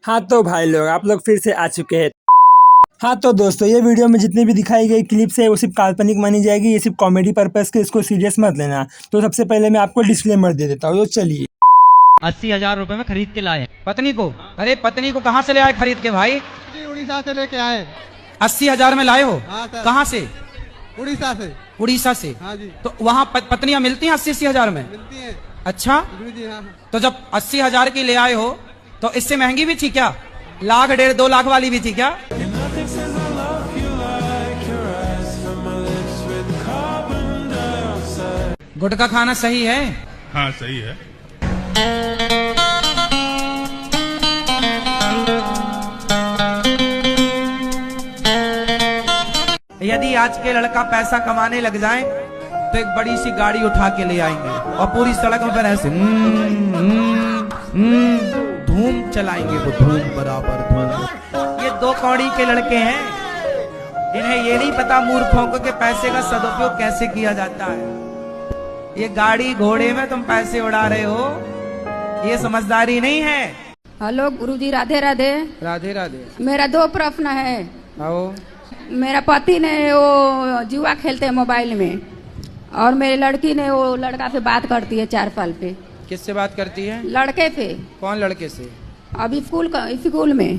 हाँ तो भाई लोग आप लोग फिर से आ चुके हैं। हाँ तो दोस्तों ये वीडियो में जितनी भी दिखाई गई क्लिप्स है वो सिर्फ काल्पनिक मानी जाएगी, ये सिर्फ कॉमेडी पर्पस के, इसको सीरियस मत लेना। तो सबसे पहले मैं आपको डिस्क्लेमर दे देता हूँ, तो चलिए। 80,000 रुपए में खरीद के लाए पत्नी को। अरे पत्नी को कहाँ से ले आए खरीद के भाई? उड़ीसा से लेके आए। 80,000 में लाए हो? हाँ सर। कहाँ से? उड़ीसा से। उड़ीसा से? हाँ जी। तो वहाँ पत्नियां मिलती हैं 80,000 में? मिलती हैं। अच्छा जी हाँ। तो जब 80,000 की ले आए हो तो इससे महंगी भी थी क्या? लाख 1.5 2 लाख वाली भी थी क्या? गुटखा खाना सही है? हाँ सही है। यदि आज के लड़का पैसा कमाने लग जाए तो एक बड़ी सी गाड़ी उठा के ले आएंगे और पूरी सड़क पर ऐसे धूम चलाएंगे, वो धूम बराबर धूम। ये 2 कौड़ी के लड़के हैं, इन्हें ये नहीं पता मूर्खों को कि पैसे का सदुपयोग कैसे किया जाता है। ये गाड़ी घोड़े में तुम पैसे उड़ा रहे हो, ये समझदारी नहीं है। हेलो गुरुजी, राधे राधे। राधे राधे। मेरा 2 प्रश्न है। आओ। मेरा पति ने वो जुआ खेलते हैं मोबाइल में, और मेरी लड़की ने वो लड़का से बात करती है 4 साल पे। किससे बात करती है? लड़के पे। कौन लड़के से? अभी स्कूल में।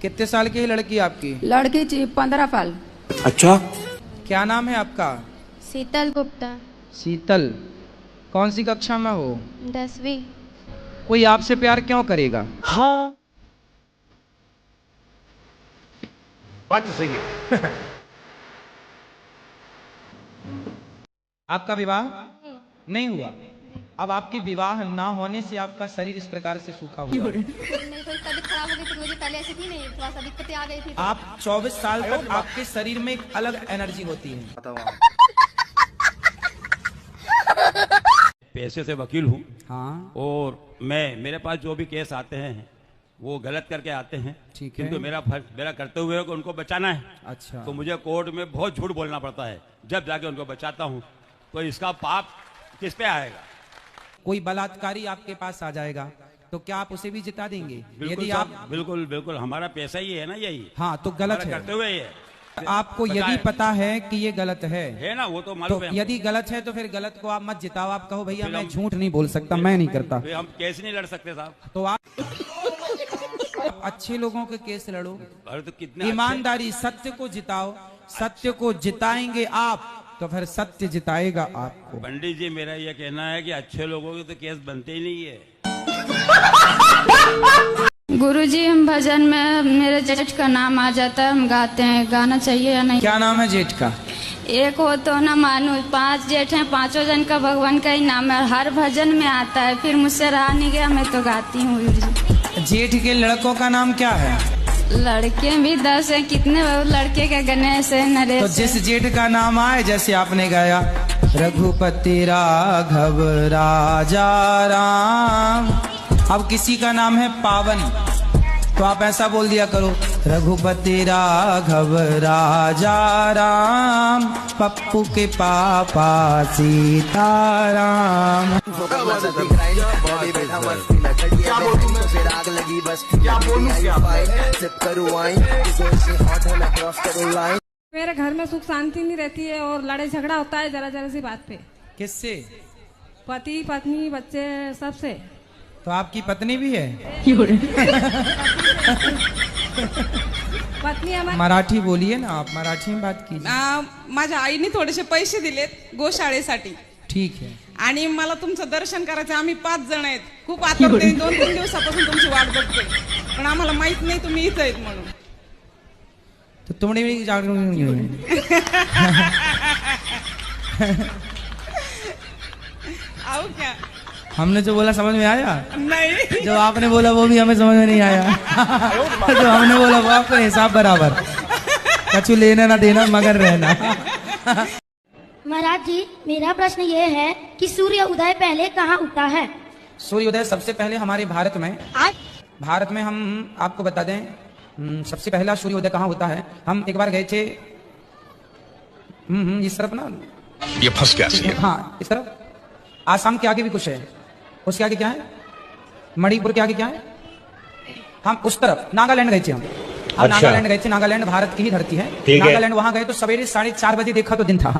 कितने साल की है लड़की आपकी? लड़की 15 साल। अच्छा, क्या नाम है आपका? शीतल गुप्ता। शीतल, कौन सी कक्षा में हो? 10वीं। कोई आपसे प्यार क्यों करेगा? हाँ बात तो सही है। आपका विवाह नहीं हुआ? अब आपके विवाह ना होने से आपका शरीर इस प्रकार से सूखा हुआ है। मेरी थोड़ी तबीयत खराब हो गई थी, मुझे पहले ऐसी थी नहीं, थोड़ा सा दिक्कतें आ गई थी। आप 24 साल तक आपके शरीर में एक अलग एनर्जी होती है। पैसे से वकील हूँ। हाँ। और मेरे पास जो भी केस आते हैं वो गलत करके आते हैं। ठीक है। किंतु मेरा करते हुए को उनको बचाना है। अच्छा। तो मुझे कोर्ट में बहुत झूठ बोलना पड़ता है, जब जाके उनको बचाता हूँ। तो इसका पाप किस पे आएगा? कोई बलात्कारी आपके पास आ जाएगा तो क्या आप उसे भी जिता देंगे? बिल्कुल यदि साहब, आप बिल्कुल बिल्कुल, हमारा पैसा ही है ना यही। हाँ तो गलत हमारा है। करते हुए ही है। आपको यदि पता है कि ये गलत है ना, वो तो तो मालूम है। यदि गलत है तो फिर गलत को आप मत जिताओ। आप कहो भैया फिर मैं हम- झूठ नहीं बोल सकता, मैं नहीं करता। फिर हम केस नहीं लड़ सकते साहब। तो आप अच्छे लोगों के केस लड़ो, अरे तो कितने ईमानदारी, सत्य को जिताओ। सत्य को जिताएंगे आप तो फिर सत्य जिताएगा आपको। पंडित जी, मेरा ये कहना है कि अच्छे लोगों के तो केस बनते ही नहीं है। गुरुजी, हम भजन में मेरे जेठ का नाम आ जाता है, हम गाते हैं, गाना चाहिए या नहीं? क्या नाम है जेठ का? एक हो तो ना मानो, 5 जेठ हैं, 5 जन का भगवान का ही नाम है, हर भजन में आता है, फिर मुझसे रहा नहीं गया, मैं तो गाती हूँ गुरुजी। जेठ के लड़कों का नाम क्या है? लड़के भी 10 हैं, कितने लड़के के गणेश है, नरेश तो जिस जेठ का नाम आए, जैसे आपने गाया रघुपति राघव राजा राम। अब किसी का नाम है पावन, तो आप ऐसा बोल दिया करो, रघुपति राघव राजा राम, पप्पू के पापा सीताराम। मेरे घर में सुख शांति नहीं रहती है और लड़ाई झगड़ा होता है जरा जरा सी बात पे। किससे? पति पत्नी बच्चे सबसे। तो आपकी पत्नी भी है? पत्नी हमारी। मराठी बोलिए ना, आप मराठी में बात कीजिए। माझ्या आईने थोडेसे पैसे दिलेत गोशाळेसाठी, ठीक है। आणि मला तुमचं दर्शन करायचं। आम्ही 5 जण आहेत, खूप आतुरतेने 2-3 दिवसापासून तुमची वाट बघतोय, पण आम्हाला माहित नाही तुम्ही इथं आहेत म्हणून। तो तुमने भी आओ क्या? हमने जो बोला समझ में आया? नहीं। जो आपने बोला वो भी हमें समझ में नहीं आया। जो हमने बोला वो आपको हिसाब बराबर, कछु लेना ना देना मगर रहना। महाराज जी, मेरा प्रश्न ये है कि सूर्य उदय पहले कहाँ उगता है? सूर्योदय सबसे पहले हमारे भारत में। भारत में हम आपको बता दें, सबसे पहला सूर्योदय कहाँ होता है। हम एक बार गए थे इस तरफ ना, ये फंस गया। हाँ इस तरफ, आसाम के आगे भी कुछ है, उसके आगे क्या है? मणिपुर के आगे क्या है? हम उस तरफ नागालैंड गए थे हम नागालैंड गए थे। नागालैंड भारत की ही धरती है। नागालैंड वहां गए तो सवेरे 4:30 बजे देखा तो दिन था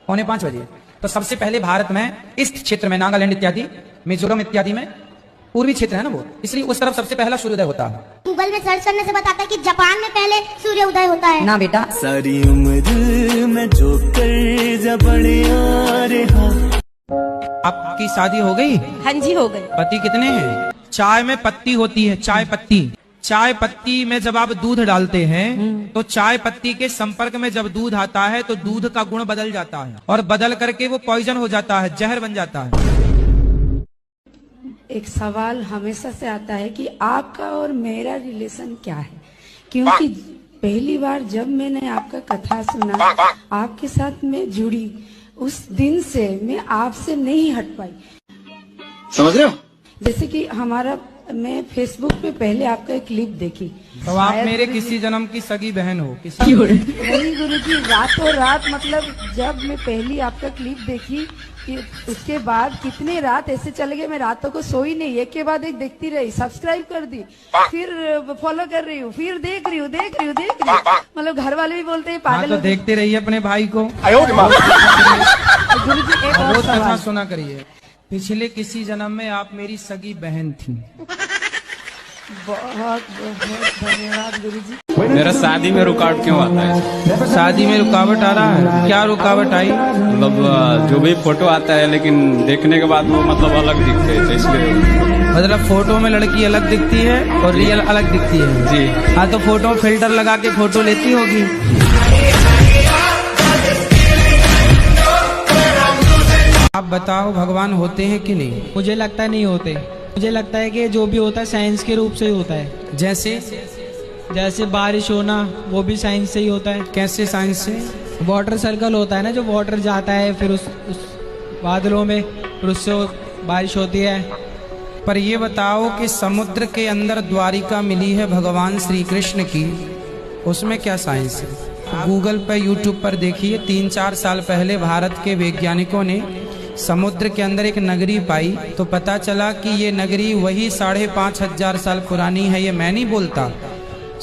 4:45 बजे। तो सबसे पहले भारत में इस क्षेत्र में नागालैंड इत्यादि, मिजोरम इत्यादि में पूर्वी क्षेत्र है ना वो, इसलिए उस तरफ सबसे पहला सूर्योदय होता है। गूगल में सर्च करने से बताता है कि जापान में पहले सूर्य उदय होता है। ना बेटा, सारी उम्र में जो कर जबड़े आ रहा। आपकी शादी हो गई? हाँ जी हो गई। पति कितने हैं? चाय में पत्ती होती है, चाय पत्ती। चाय पत्ती में जब आप दूध डालते हैं तो चाय पत्ती के संपर्क में जब दूध आता है तो दूध का गुण बदल जाता है और बदल करके वो पॉइजन हो जाता है, जहर बन जाता है। एक सवाल हमेशा से आता है कि आपका और मेरा रिलेशन क्या है, क्योंकि पहली बार जब मैंने आपका कथा सुना, आपके साथ मैं जुड़ी, उस दिन से मैं आपसे नहीं हट पाई। समझ रहे हो? जैसे कि मैं फेसबुक पे पहले आपका एक क्लिप देखी, तो आप मेरे किसी जन्म की सगी बहन हो। किसी वही गुरुजी, रातों रात, मतलब जब मैं पहली आपका क्लिप देखी कि उसके बाद कितने रात ऐसे चले गए, मैं रातों को सोई नहीं, एक के बाद एक देखती रही, सब्सक्राइब कर दी, फिर फॉलो कर रही हूँ, फिर देख रही हूँ, मतलब घर वाले भी बोलते हैं पागल। तो देखते रहिए अपने भाई को। गुरुजी एक और बहुत कथा सवाल, सुना करिए। पिछले किसी जन्म में आप मेरी सगी बहन थी। बहुत बहुत धन्यवाद गुरुजी। मेरा शादी में रुकावट क्यों आता है? शादी में रुकावट आ रहा है? क्या रुकावट आई? मतलब जो भी फोटो आता है लेकिन देखने के बाद वो मतलब अलग दिखते हैं, तो इसलिए। मतलब फोटो में लड़की अलग दिखती है और रियल अलग दिखती है। जी हाँ, तो फोटो फिल्टर लगा के फोटो लेती होगी। आप बताओ, भगवान होते हैं कि नहीं? मुझे लगता है नहीं होते। मुझे लगता है कि जो भी होता है साइंस के रूप से ही होता है। जैसे बारिश होना, वो भी साइंस से ही होता है। कैसे साइंस से? वाटर सर्कल होता है ना, जो वाटर जाता है फिर उस बादलों में, फिर उससे बारिश होती है। पर ये बताओ कि समुद्र के अंदर द्वारिका मिली है भगवान श्री कृष्ण की, उसमें क्या साइंस है? गूगल पर, यूट्यूब पर देखिए, 3-4 साल पहले भारत के वैज्ञानिकों ने समुद्र के अंदर एक नगरी पाई, तो पता चला कि ये नगरी वही 5,500 साल पुरानी है। ये मैं नहीं बोलता,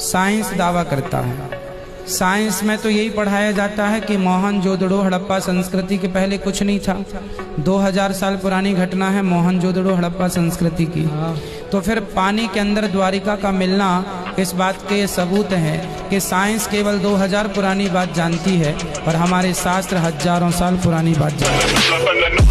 साइंस दावा करता है। साइंस में तो यही पढ़ाया जाता है कि मोहनजोदड़ो हड़प्पा संस्कृति के पहले कुछ नहीं था। 2000 साल पुरानी घटना है मोहनजोदड़ो हड़प्पा संस्कृति की। तो फिर पानी के अंदर द्वारिका का मिलना, इस बात के सबूत है कि साइंस केवल 2000 पुरानी बात जानती है, पर हमारे शास्त्र हजारों साल पुरानी बात जानते हैं।